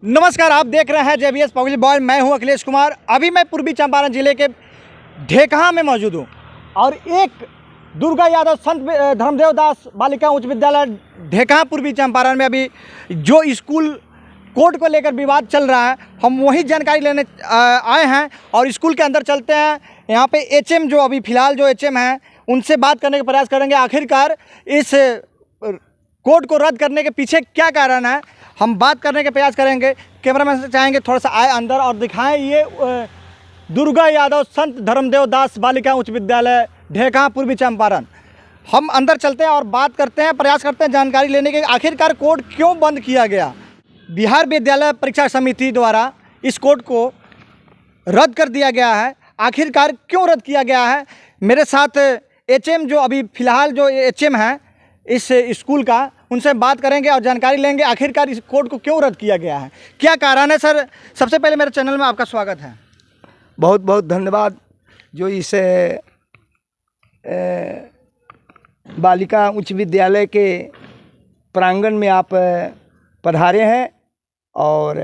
नमस्कार, आप देख रहे हैं JBS पब्लिक बॉय। मैं हूं अखिलेश कुमार। अभी मैं पूर्वी चंपारण जिले के ढेकहा में मौजूद हूं और एक दुर्गा यादव संत धर्मदेव दास बालिका उच्च विद्यालय ढेकहा पूर्वी चंपारण में अभी जो स्कूल कोड को लेकर विवाद चल रहा है, हम वही जानकारी लेने आए हैं और स्कूल के अंदर चलते हैं। यहाँ पे HM जो अभी फ़िलहाल जो HM हैं उनसे बात करने का प्रयास करेंगे। आखिरकार इस कोड को रद्द करने के पीछे क्या कारण है, हम बात करने का प्रयास करेंगे। कैमरामैन से चाहेंगे थोड़ा सा आए अंदर और दिखाएं ये दुर्गा यादव संत धर्मदेव दास बालिका उच्च विद्यालय ढेकहा पूर्वी चंपारण। हम अंदर चलते हैं और बात करते हैं, प्रयास करते हैं जानकारी लेने के आखिरकार कोड क्यों बंद किया गया। बिहार विद्यालय परीक्षा समिति द्वारा इस कोड को रद्द कर दिया गया है। आखिरकार क्यों रद्द किया गया है, मेरे साथ HM जो अभी फ़िलहाल जो HM है इस स्कूल का, उनसे बात करेंगे और जानकारी लेंगे आखिरकार इस कोड को क्यों रद्द किया गया है, क्या कारण है। सर, सबसे पहले मेरे चैनल में आपका स्वागत है। बहुत बहुत धन्यवाद जो इस बालिका उच्च विद्यालय के प्रांगण में आप पधारे हैं और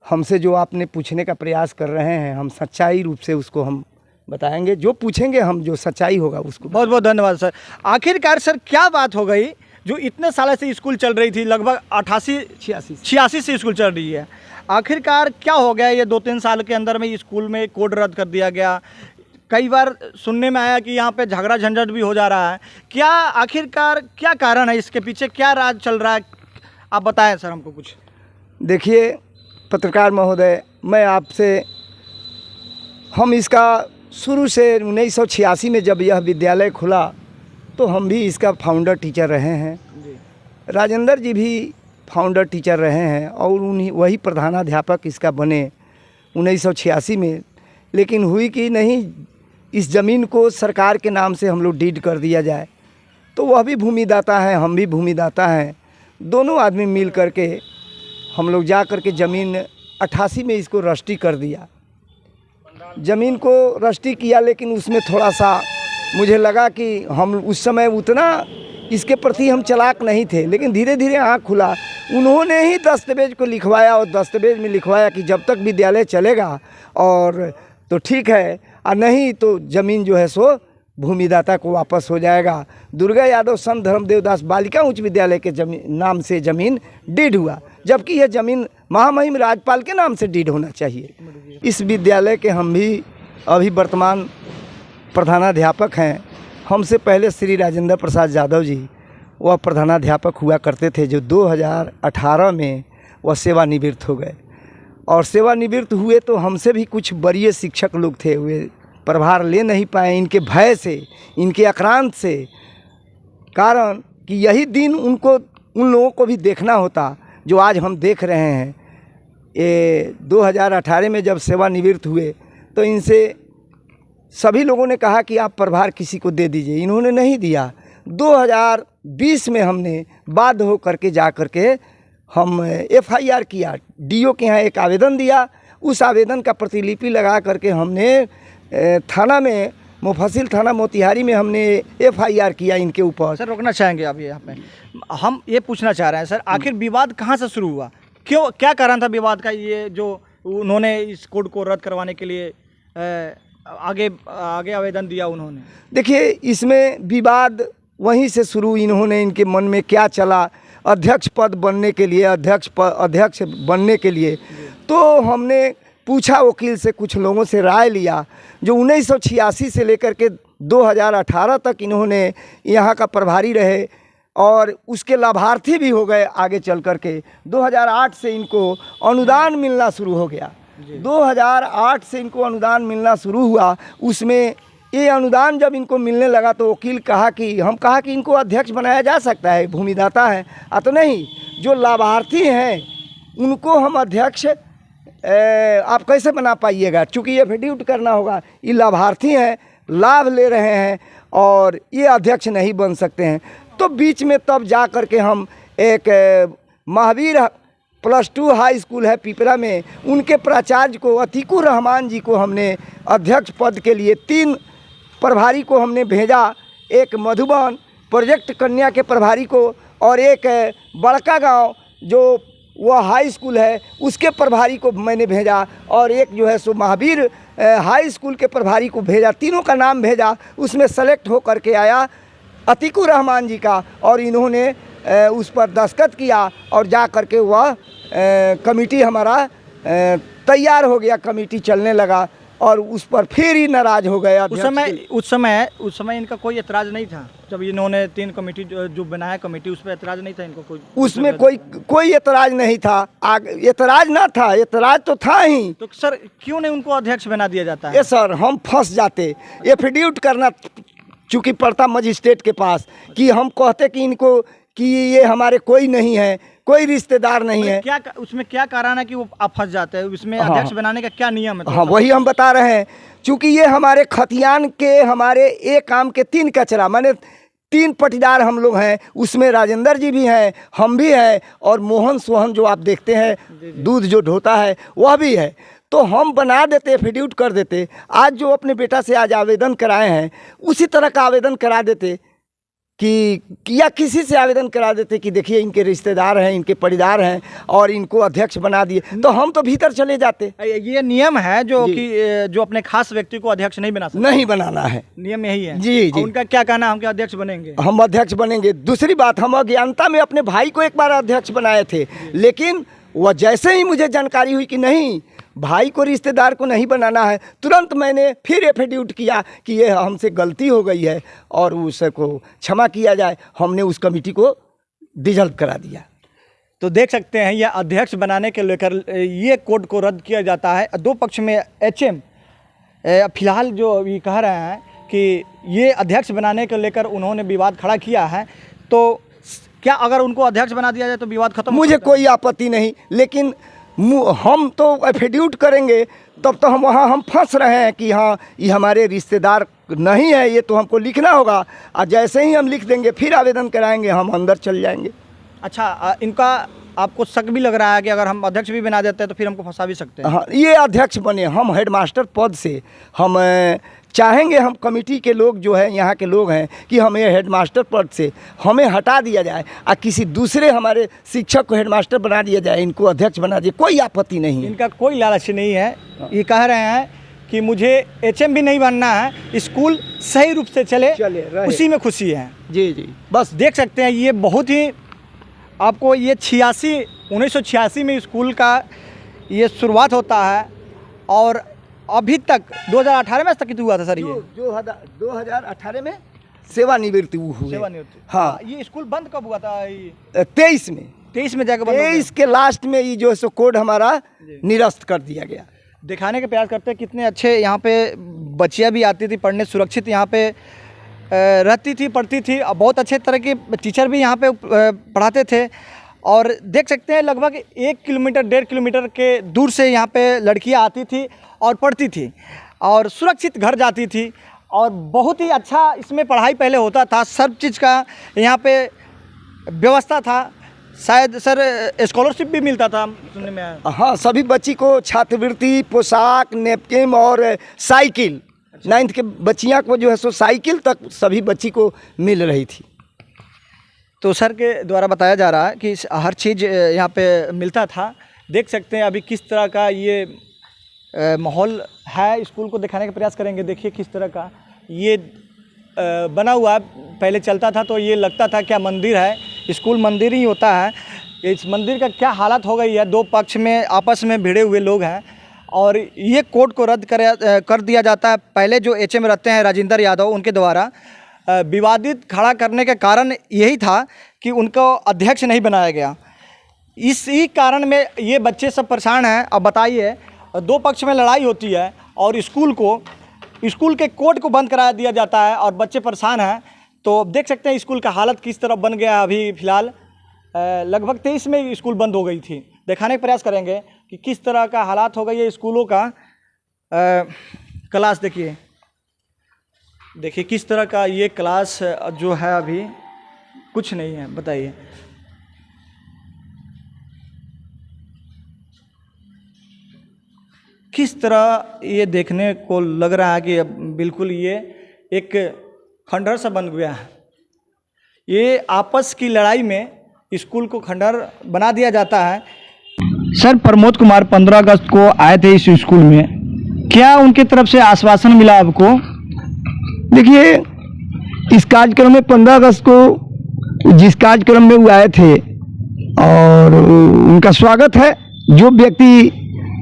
हमसे जो आपने पूछने का प्रयास कर रहे हैं, हम सच्चाई रूप से उसको हम बताएंगे। जो पूछेंगे हम, जो सच्चाई होगा उसको। बहुत बहुत धन्यवाद सर। आखिरकार सर क्या बात हो गई जो इतने साल से स्कूल चल रही थी, लगभग 86 से स्कूल चल रही है, आखिरकार क्या हो गया ये 2-3 साल के अंदर में स्कूल में कोड रद्द कर दिया गया। कई बार सुनने में आया कि यहाँ पे झगड़ा झंझट भी हो जा रहा है। क्या आखिरकार क्या कारण है, इसके पीछे क्या राज चल रहा है, आप बताएं सर हमको कुछ। देखिए पत्रकार महोदय, मैं आपसे, हम इसका शुरू से 1986 में जब यह विद्यालय खुला तो हम भी इसका फाउंडर टीचर रहे हैं। राजेंद्र जी भी फाउंडर टीचर रहे हैं और उन्हीं वही प्रधानाध्यापक इसका बने 1986 में। लेकिन हुई कि नहीं, इस ज़मीन को सरकार के नाम से हम लोग डीड कर दिया जाए, तो वह भी भूमिदाता है, हम भी भूमिदाता हैं। दोनों आदमी मिल करके हम लोग जा कर के ज़मीन 88 में इसको रजिस्ट्री कर दिया। ज़मीन को रजिस्ट्री किया, लेकिन उसमें थोड़ा सा मुझे लगा कि हम उस समय उतना इसके प्रति हम चालाक नहीं थे, लेकिन धीरे धीरे आँख खुला। उन्होंने ही दस्तावेज को लिखवाया और दस्तावेज में लिखवाया कि जब तक विद्यालय चलेगा और तो ठीक है, और नहीं तो ज़मीन जो है सो भूमिदाता को वापस हो जाएगा। दुर्गा यादव संत धर्मदेव दास बालिका उच्च विद्यालय के नाम से ज़मीन डीड हुआ, जबकि यह ज़मीन महामहिम राज्यपाल के नाम से डीड होना चाहिए। इस विद्यालय के हम भी अभी वर्तमान प्रधानाध्यापक हैं। हमसे पहले श्री राजेंद्र प्रसाद यादव जी वह प्रधानाध्यापक हुआ करते थे, जो 2018 में वह सेवानिवृत्त हो गए। और सेवानिवृत्त हुए तो हमसे भी कुछ वरीय शिक्षक लोग थे, वे प्रभार ले नहीं पाए इनके भय से, इनके आक्रांत से, कारण कि यही दिन उनको उन लोगों को भी देखना होता जो आज हम देख रहे हैं। ये 2018 में जब सेवानिवृत्त हुए तो इनसे सभी लोगों ने कहा कि आप प्रभार किसी को दे दीजिए, इन्होंने नहीं दिया। 2020 में हमने बाध्य हो करके जा करके हम FIR किया, DO के यहाँ एक आवेदन दिया। उस आवेदन का प्रतिलिपि लगा करके हमने थाना में, मुफस्सिल थाना मोतिहारी में हमने FIR किया इनके ऊपर। सर रोकना चाहेंगे आप यहाँ पे, हम ये पूछना चाह रहे हैं सर, आखिर विवाद कहाँ से शुरू हुआ, क्यों, क्या कारण था विवाद का, ये जो उन्होंने इस कोड को रद्द करवाने के लिए आगे आवेदन दिया उन्होंने। देखिए इसमें विवाद वहीं से शुरू, इन्होंने, इनके मन में क्या चला अध्यक्ष पद बनने के लिए, अध्यक्ष बनने के लिए, तो हमने पूछा वकील से, कुछ लोगों से राय लिया, जो 1986 से लेकर के 2018 तक इन्होंने यहाँ का प्रभारी रहे और उसके लाभार्थी भी हो गए। आगे चल कर के 2008 से इनको अनुदान मिलना शुरू हो गया। 2008 से इनको अनुदान मिलना शुरू हुआ। उसमें ये अनुदान जब इनको मिलने लगा तो वकील कहा कि, हम कहा कि इनको अध्यक्ष बनाया जा सकता है, भूमिदाता है। तो नहीं, जो लाभार्थी हैं उनको हम अध्यक्ष आप कैसे बना पाइएगा, चूँकि ये एफिडेविट करना होगा। ये लाभार्थी हैं, लाभ ले रहे हैं और ये अध्यक्ष नहीं बन सकते हैं। तो बीच में तब जा कर के हम एक महावीर +2 हाई स्कूल है पिपरा में, उनके प्राचार्य को अतीकुर रहमान जी को हमने अध्यक्ष पद के लिए 3 प्रभारी को हमने भेजा। एक मधुबन प्रोजेक्ट कन्या के प्रभारी को और एक बड़का गांव जो वह हाई स्कूल है उसके प्रभारी को मैंने भेजा, और एक जो है सो महावीर हाई स्कूल के प्रभारी को भेजा। तीनों का नाम भेजा, उसमें सेलेक्ट हो करके आया अतीकुर रहमान जी का, और इन्होंने उस पर दस्तखत किया और जा करके वह कमेटी हमारा तैयार हो गया, कमेटी चलने लगा, और उस पर फिर ही नाराज़ हो गया। उस समय इनका कोई एतराज़ नहीं था जब इन्होंने 3 कमेटी जो बनाया कमेटी, उस पर एतराज़ नहीं था इनको कोई? उसमें कोई एतराज़ नहीं था, एतराज़ ना था, एतराज़ तो था ही। तो सर क्यों नहीं उनको अध्यक्ष बना दिया जाता है? ये सर हम फंस जाते, एफिडेविट करना चूँकि पड़ता मजिस्ट्रेट के पास, कि हम कहते कि इनको कि ये हमारे कोई नहीं है, कोई रिश्तेदार नहीं है। क्या उसमें क्या कारण है कि वो आप फंस जाते हैं? इसमें अध्यक्ष बनाने का क्या नियम है? हाँ वही हम बता रहे हैं, चूँकि ये हमारे खतियान के हमारे एक काम के 3 कचरा, माने 3 पटीदार हम लोग हैं, उसमें राजेंद्र जी भी हैं, हम भी हैं, और मोहन सोहन जो आप देखते हैं दूध जो ढोता है वह भी है। तो हम बना देते, एफिडेविट कर देते। आज जो अपने बेटा से आज आवेदन कराए हैं उसी तरह का आवेदन करा देते, कि या किसी से आवेदन करा देते कि देखिए इनके रिश्तेदार हैं, इनके पटीदार हैं, और इनको अध्यक्ष बना दिए, तो हम तो भीतर चले जाते। ये नियम है जो कि जो अपने खास व्यक्ति को अध्यक्ष नहीं बना सकते? नहीं बनाना है, नियम यही है। जी जी। उनका क्या कहना, हम क्या अध्यक्ष बनेंगे? हम अध्यक्ष बनेंगे। दूसरी बात, हम अज्ञानता में अपने भाई को एक बार अध्यक्ष बनाए थे, लेकिन वह जैसे ही मुझे जानकारी हुई कि नहीं भाई को रिश्तेदार को नहीं बनाना है, तुरंत मैंने फिर एफिडेविट किया कि ये हमसे गलती हो गई है और उसको क्षमा किया जाए। हमने उस कमेटी को डिसॉल्व करा दिया। तो देख सकते हैं यह अध्यक्ष बनाने के लेकर ये कोड को रद्द किया जाता है। 2 पक्ष में एचएम फिलहाल जो ये कह रहे हैं कि ये अध्यक्ष बनाने को लेकर उन्होंने विवाद खड़ा किया है, तो क्या अगर उनको अध्यक्ष बना दिया जाए तो विवाद खत्म? मुझे कोई आपत्ति नहीं, लेकिन हम तो एफिडेविट करेंगे, तब तो हम वहाँ हम फंस रहे हैं कि हाँ ये हमारे रिश्तेदार नहीं है, ये तो हमको लिखना होगा, और जैसे ही हम लिख देंगे फिर आवेदन कराएंगे, हम अंदर चल जाएंगे। अच्छा, इनका आपको शक भी लग रहा है कि अगर हम अध्यक्ष भी बना देते हैं तो फिर हमको फंसा भी सकते हैं? हाँ, ये अध्यक्ष बने, हम हेडमास्टर पद से हम चाहेंगे, हम कमेटी के लोग जो है यहाँ के लोग हैं कि हमें हेडमास्टर पद से हमें हटा दिया जाए और किसी दूसरे हमारे शिक्षक को हेडमास्टर बना दिया जाए, इनको अध्यक्ष बना दिए, कोई आपत्ति नहीं है। इनका कोई लालच नहीं है। ये कह रहे हैं कि मुझे एचएम भी नहीं बनना है, स्कूल सही रूप से चले उसी में खुशी है। जी जी, बस देख सकते हैं ये बहुत ही आपको ये 1986 में स्कूल का ये शुरुआत होता है, और अभी तक 2018 में स्थगित हुआ था सर। ये 2018 में सेवानिवृत्ति हुई। सेवानिवृत्ति, हाँ। ये स्कूल बंद कब हुआ था? 23 में। 23 में जाकर बंद? 23 के लास्ट में ये जो सो कोड हमारा निरस्त कर दिया गया। दिखाने के प्रयास करते हैं कितने अच्छे यहाँ पे बच्चियाँ भी आती थी पढ़ने, सुरक्षित यहाँ पे रहती थी, पढ़ती थी, बहुत अच्छे तरह के टीचर भी यहाँ पे पढ़ाते थे। और देख सकते हैं लगभग 1 किलोमीटर 1.5 किलोमीटर के दूर से यहाँ पे लड़कियाँ आती थी और पढ़ती थी और सुरक्षित घर जाती थी, और बहुत ही अच्छा इसमें पढ़ाई पहले होता था, सब चीज़ का यहाँ पे व्यवस्था था। शायद सर स्कॉलरशिप भी मिलता था सुनने में आया। हाँ, सभी बच्ची को छात्रवृत्ति, पोशाक, नेपकिन और साइकिल, 9th के बच्चियाँ को जो है सो साइकिल तक सभी बच्ची को मिल रही थी। तो सर के द्वारा बताया जा रहा है कि हर चीज़ यहाँ पे मिलता था। देख सकते हैं अभी किस तरह का ये माहौल है, स्कूल को दिखाने का प्रयास करेंगे। देखिए किस तरह का ये बना हुआ है। पहले चलता था तो ये लगता था क्या मंदिर है, स्कूल मंदिर ही होता है। इस मंदिर का क्या हालत हो गई है, 2 पक्ष में आपस में भिड़े हुए लोग हैं, और ये कोड को रद्द कर दिया जाता है। पहले जो एचएम रहते हैं राजेंद्र यादव, उनके द्वारा विवादित खड़ा करने का कारण यही था कि उनको अध्यक्ष नहीं बनाया गया। इसी कारण में ये बच्चे सब परेशान हैं। अब बताइए, 2 पक्ष में लड़ाई होती है और स्कूल के कोड को बंद करा दिया जाता है और बच्चे परेशान हैं। तो देख सकते हैं स्कूल का हालत किस तरह बन गया। अभी फ़िलहाल लगभग 23 में स्कूल बंद हो गई थी। दिखाने का प्रयास करेंगे कि किस तरह का हालात हो गई है स्कूलों का। क्लास देखिए किस तरह का ये क्लास जो है, अभी कुछ नहीं है। बताइए, किस तरह ये देखने को लग रहा है कि बिल्कुल ये एक खंडहर सा बन गया है। ये आपस की लड़ाई में स्कूल को खंडहर बना दिया जाता है। सर प्रमोद कुमार 15 अगस्त को आए थे इस स्कूल में, क्या उनके तरफ से आश्वासन मिला आपको? देखिए, इस कार्यक्रम में 15 अगस्त को जिस कार्यक्रम में वो आए थे और उनका स्वागत है। जो व्यक्ति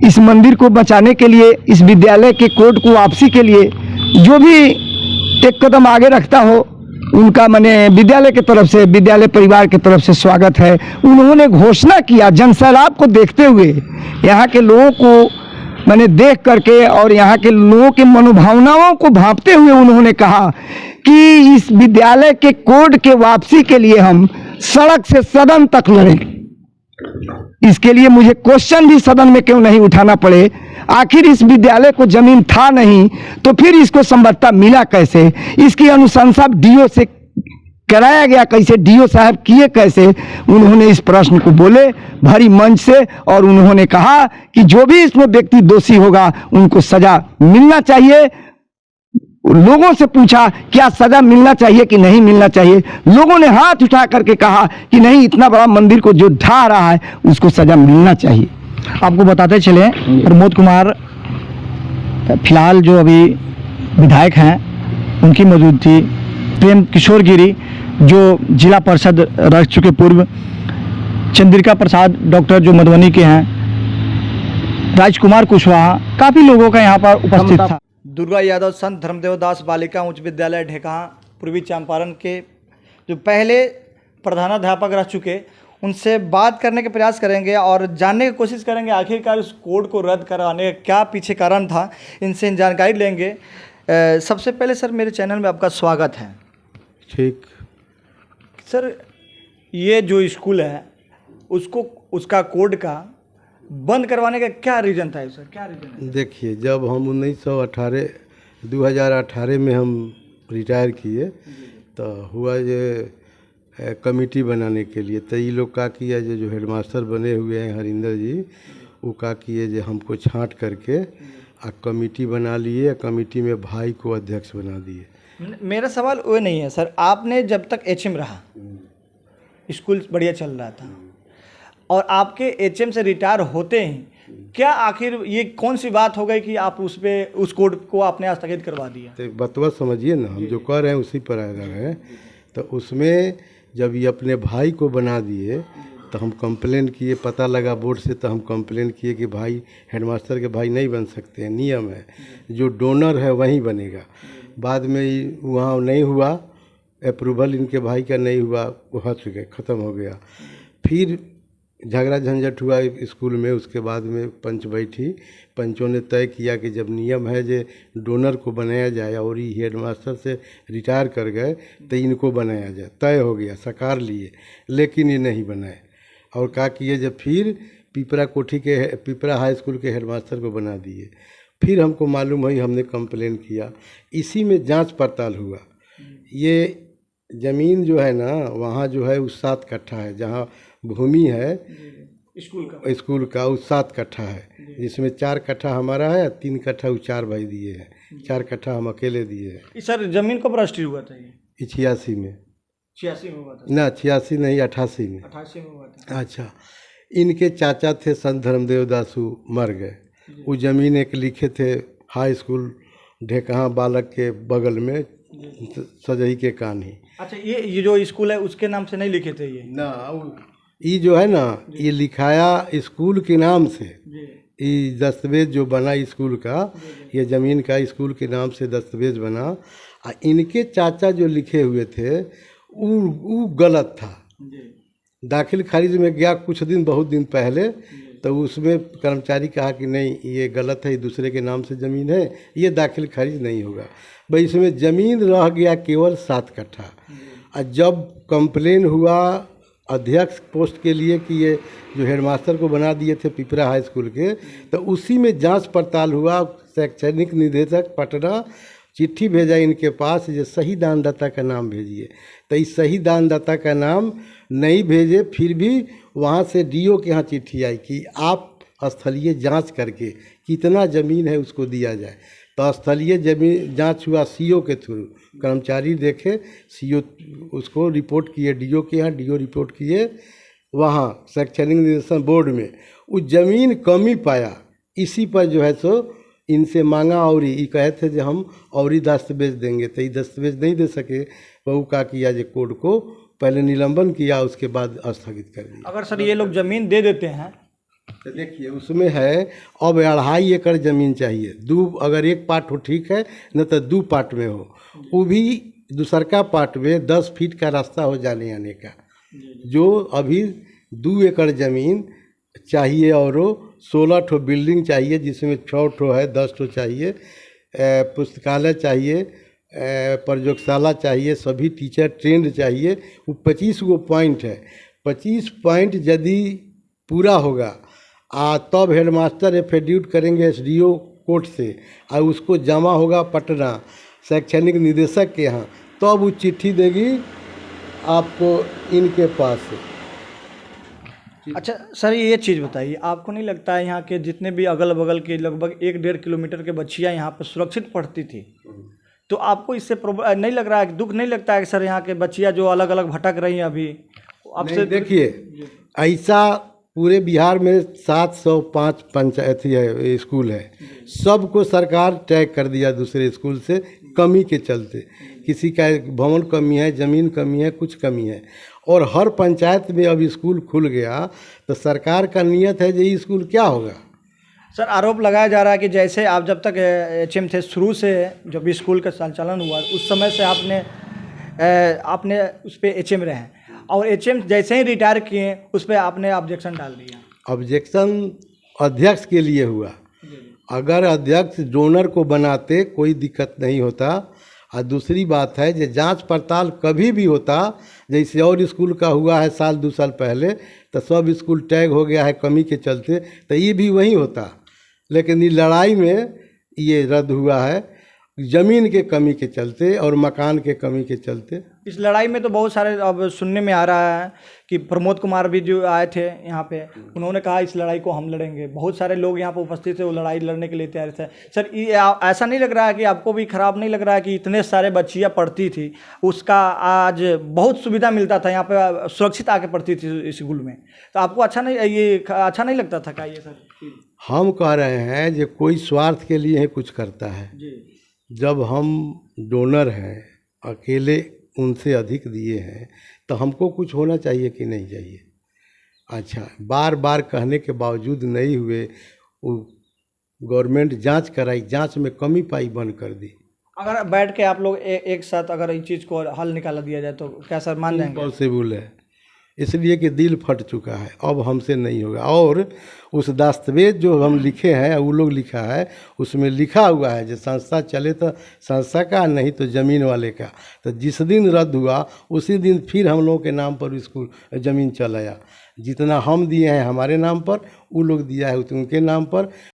इस मंदिर को बचाने के लिए, इस विद्यालय के कोड को वापसी के लिए जो भी एक कदम आगे रखता हो, उनका मैंने विद्यालय की तरफ से, विद्यालय परिवार की तरफ से स्वागत है। उन्होंने घोषणा किया, जनसैलाब को देखते हुए, यहाँ के लोगों को मैंने देख करके और यहाँ के लोगों के मनोभावनाओं को भांपते हुए उन्होंने कहा कि इस विद्यालय के कोड के वापसी के लिए हम सड़क से सदन तक लड़ेंगे। इसके लिए मुझे क्वेश्चन भी सदन में क्यों नहीं उठाना पड़े। आखिर इस विद्यालय को जमीन था नहीं तो फिर इसको संबद्धता मिला कैसे, इसकी अनुशंसा डीओ से कराया गया कैसे, डीओ साहब किए कैसे। उन्होंने इस प्रश्न को बोले भरी मंच से और उन्होंने कहा कि जो भी इसमें व्यक्ति दोषी होगा उनको सजा मिलना चाहिए। लोगों से पूछा क्या सजा मिलना चाहिए कि नहीं मिलना चाहिए, लोगों ने हाथ उठा करके कहा कि नहीं, इतना बड़ा मंदिर को जो ढा रहा है उसको सजा मिलना चाहिए। आपको बताते चले प्रमोद कुमार फिलहाल जो अभी विधायक हैं उनकी मौजूद थी, प्रेम किशोर गिरी जो जिला परिषद रह चुके पूर्व, चंद्रिका प्रसाद डॉक्टर जो मधुबनी के हैं, राजकुमार कुशवाहा, काफ़ी लोगों का यहाँ पर उपस्थित था। दुर्गा यादव संत धर्मदेव दास बालिका उच्च विद्यालय ढेकहा पूर्वी चंपारण के जो पहले प्रधानाध्यापक रह चुके, उनसे बात करने के प्रयास करेंगे और जानने की कोशिश करेंगे आखिरकार उस कोड को रद्द कराने का क्या पीछे कारण था, इनसे जानकारी लेंगे। सबसे पहले सर मेरे चैनल में आपका स्वागत है। ठीक सर, ये जो स्कूल है उसको, उसका कोड का बंद करवाने का क्या रीज़न था सर, क्या रीज़न है? देखिए, जब हम 2018 में हम रिटायर किए तो हुआ ये कमेटी बनाने के लिए, तो ये लोग का किया जो हेडमास्टर बने हुए हैं हरिंदर जी, वो का किए जो हमको छांट करके कमेटी बना लिए, कमेटी में भाई को अध्यक्ष बना दिए। मेरा सवाल वो नहीं है सर, आपने जब तक एचएम रहा, स्कूल बढ़िया चल रहा था और आपके एचएम से रिटायर होते ही क्या आखिर ये कौन सी बात हो गई कि आप उस कोड को आपने स्थगित करवा दिया? तो बतवा समझिए ना, हम जो कह रहे हैं उसी पर आ रहे हैं। तो उसमें जब ये अपने भाई को बना दिए तो हम कंप्लेन किए, पता लगा बोर्ड से, तो हम कंप्लेन किए कि भाई हेडमास्टर के भाई नहीं बन सकते हैं, नियम है, जो डोनर है वही बनेगा। बाद में वहाँ नहीं हुआ, अप्रूवल इनके भाई का नहीं हुआ, वो हट गए, ख़त्म हो गया। फिर झगड़ा झंझट हुआ स्कूल में, उसके बाद में पंच बैठी, पंचों ने तय किया कि जब नियम है जो डोनर को बनाया जाए और ये हेडमास्टर से रिटायर कर गए तो इनको बनाया जाए, तय हो गया, साकार लिए, लेकिन ये नहीं बनाए। और क्या किए, जब फिर पिपरा हाई स्कूल के हेडमास्टर को बना दिए। फिर हमको मालूम हुई, हमने कंप्लेन किया, इसी में जांच पड़ताल हुआ। ये ज़मीन जो है ना, वहाँ जो है उस 7 कट्ठा है, जहाँ भूमि है स्कूल का उस 7 कट्ठा है, जिसमें 4 कट्ठा हमारा है, 3 कट्ठा वो 4 भाई दिए हैं, 4 कट्ठा हम अकेले दिए हैं। सर जमीन कब रजिस्ट्री हुआ था? ये 86 में। 86 में हुआ था ना, 86 नहीं, 88 में। 88 में हुआ था। अच्छा, इनके चाचा थे संत धर्मदेव दासू, मर गए। वो ज़मीन एक लिखे थे हाई स्कूल ढेकहा बालक के बगल में, सजही के कान्ही। अच्छा, ये जो स्कूल है उसके नाम से नहीं लिखे थे ये? ना, ये जो है ना, ये लिखाया स्कूल के नाम से, ये दस्तावेज जो बना स्कूल का, ये ज़मीन का स्कूल के नाम से दस्तावेज बना। और इनके चाचा जो लिखे हुए थे वो गलत था। दाखिल खारिज में गया कुछ दिन, बहुत दिन पहले, तो उसमें कर्मचारी कहा कि नहीं ये गलत है, ये दूसरे के नाम से ज़मीन है, ये दाखिल खारिज नहीं होगा। भाई इसमें ज़मीन रह गया केवल 7 कट्ठा। और जब कंप्लेन हुआ अध्यक्ष पोस्ट के लिए कि ये जो हेडमास्टर को बना दिए थे पिपरा हाई स्कूल के, तो उसी में जांच पड़ताल हुआ। शैक्षणिक निदेशक पटना चिट्ठी भेजा इनके पास, ये सही दानदाता का नाम भेजिए, तो इस सही दानदाता का नाम नहीं भेजे। फिर भी वहाँ से डीओ के यहाँ चिट्ठी आई कि आप स्थलीय जांच करके कितना ज़मीन है उसको दिया जाए। तो स्थलीय जमीन जांच हुआ सीओ के थ्रू, कर्मचारी देखे, सीओ उसको रिपोर्ट किए डीओ के यहाँ, डीओ रिपोर्ट किए, वहाँ शैक्षणिक निर्देशन बोर्ड में वो जमीन कमी पाया, इसी पर जो है सो इनसे मांगा और ये कहे थे जो हम और दस्तावेज देंगे, तो ये दस्तावेज नहीं दे सके। वो का किया जो कोर्ट को पहले निलंबन किया, उसके बाद स्थगित कर दिया। अगर सर ये लोग ज़मीन दे देते हैं तो देखिए उसमें है अब 2.5 एकड़ ज़मीन चाहिए, अगर एक पार्ट हो ठीक है, न तो 2 पार्ट में हो, वो भी दूसरका पार्ट में 10 फीट का रास्ता हो जाने आने का। जो अभी 2 एकड़ ज़मीन चाहिए और 16 ठो बिल्डिंग चाहिए, जिसमें 6 ठो है, 10 ठो चाहिए, पुस्तकालय चाहिए, प्रयोगशाला चाहिए, सभी टीचर ट्रेंड चाहिए। वो 25 गो पॉइंट है, 25 पॉइंट यदि पूरा होगा तब हेडमास्टर एफिडेविट करेंगे एसडीओ कोर्ट से, और उसको जमा होगा पटना शैक्षणिक निदेशक के यहाँ, तब वो चिट्ठी देगी आपको इनके पास से। अच्छा सर ये चीज़ बताइए, आपको नहीं लगता है यहाँ के जितने भी अगल बगल के लगभग 1-1.5 किलोमीटर के बच्चियाँ यहाँ पर सुरक्षित पढ़ती थी, तो आपको इससे नहीं लग रहा है, दुख नहीं लगता है कि सर यहाँ के बच्चियाँ जो अलग अलग भटक रही हैं अभी आपसे? देखिए ऐसा पूरे बिहार में 705 पंचायत है स्कूल है, सबको सरकार टैग कर दिया दूसरे स्कूल से कमी के चलते। किसी का भवन कमी है, ज़मीन कमी है, कुछ कमी है, और हर पंचायत में अब स्कूल खुल गया, तो सरकार का नियत है कि ये स्कूल क्या होगा। सर आरोप लगाया जा रहा है कि जैसे आप जब तक एचएम थे, शुरू से जब स्कूल का संचालन हुआ उस समय से आपने उस पर एचएम रहे हैं, और एचएम जैसे ही रिटायर किए उस पर आपने ऑब्जेक्शन डाल दिया। ऑब्जेक्शन अध्यक्ष के लिए हुआ, अगर अध्यक्ष डोनर को बनाते कोई दिक्कत नहीं होता। और दूसरी बात है जो जांच पड़ताल कभी भी होता, जैसे और स्कूल का हुआ है 1-2 साल पहले, तो सब स्कूल टैग हो गया है कमी के चलते, तो ये भी वही होता। लेकिन इस लड़ाई में ये रद्द हुआ है ज़मीन के कमी के चलते और मकान के कमी के चलते। इस लड़ाई में तो बहुत सारे अब सुनने में आ रहा है कि प्रमोद कुमार भी जो आए थे यहाँ पे, उन्होंने कहा इस लड़ाई को हम लड़ेंगे। बहुत सारे लोग यहाँ पे उपस्थित थे, वो लड़ाई लड़ने के लिए तैयार थे। सर ये ऐसा नहीं लग रहा है कि आपको भी खराब नहीं लग रहा है कि इतने सारे बच्चियाँ पढ़ती थी, उसका आज बहुत सुविधा मिलता था, यहाँ पे सुरक्षित आके पढ़ती थी स्कूल में, तो आपको अच्छा नहीं लगता था क्या ये सर? हम कह रहे हैं जो कोई स्वार्थ के लिए कुछ करता है, जब हम डोनर हैं, अकेले उनसे अधिक दिए हैं, तो हमको कुछ होना चाहिए कि नहीं चाहिए। अच्छा बार बार कहने के बावजूद नहीं हुए, गवर्नमेंट जांच कराई, जांच में कमी पाई, बंद कर दी। अगर बैठ के आप लोग एक साथ अगर इस चीज़ को हल निकाला दिया जाए तो क्या सर मान जाएंगे? पॉसिबल है, इसलिए कि दिल फट चुका है, अब हमसे नहीं होगा। और उस दस्तावेज जो हम लिखे हैं, वो लोग लिखा है, उसमें लिखा हुआ है जो संस्था चले तो संस्था का, नहीं तो ज़मीन वाले का। तो जिस दिन रद्द हुआ उसी दिन फिर हम लोगों के नाम पर स्कूल ज़मीन चल आया। जितना हम दिए हैं हमारे नाम पर, वो लोग दिया है उनके नाम पर।